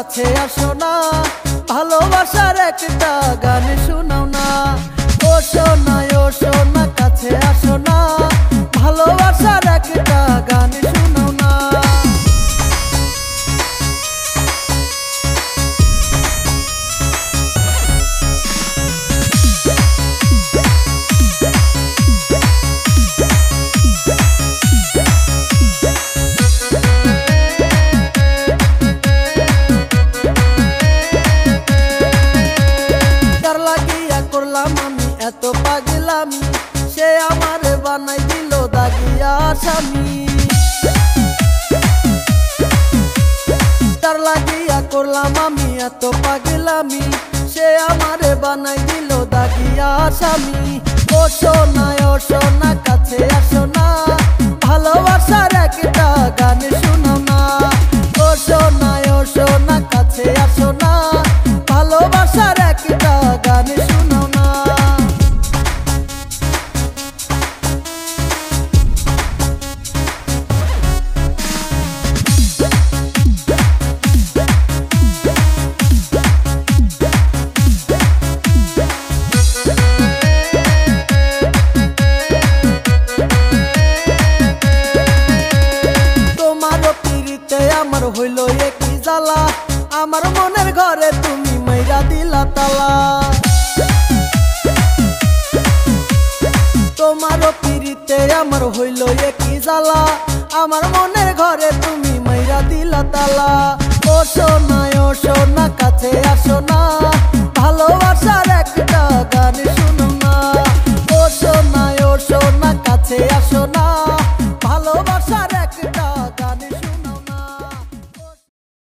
কাছে আসো না, ভালোবাসার একটা গান শোনাও না। ও সোনা কাছে আসো না, ভালোবাসার একটা গান শোনাও না। এত পাগলামি সে আমারে বানাই দিল দাগিয়া স্বামী। তার লাগিয়া করলাম আমি এত পাগলামি, সে আমারে বানাই দিল দাগিয়া স্বামী। ও সোনা কাছে আসো না, ভালোবাসার একটা গান শোনাও না। ও সোনা কাছে আসো না, ভালোবাসার একটা গান শোনাও না। আমার হইল একই জ্বালা, আমার মনের ঘরে তুমি মাইরা দিলা তালা। তোমারও পিরিতে আমার হইল একই জ্বালা, আমার মনের ঘরে তুমি মাইরা দিলা তালা। ও সোনা কাছে আসো না,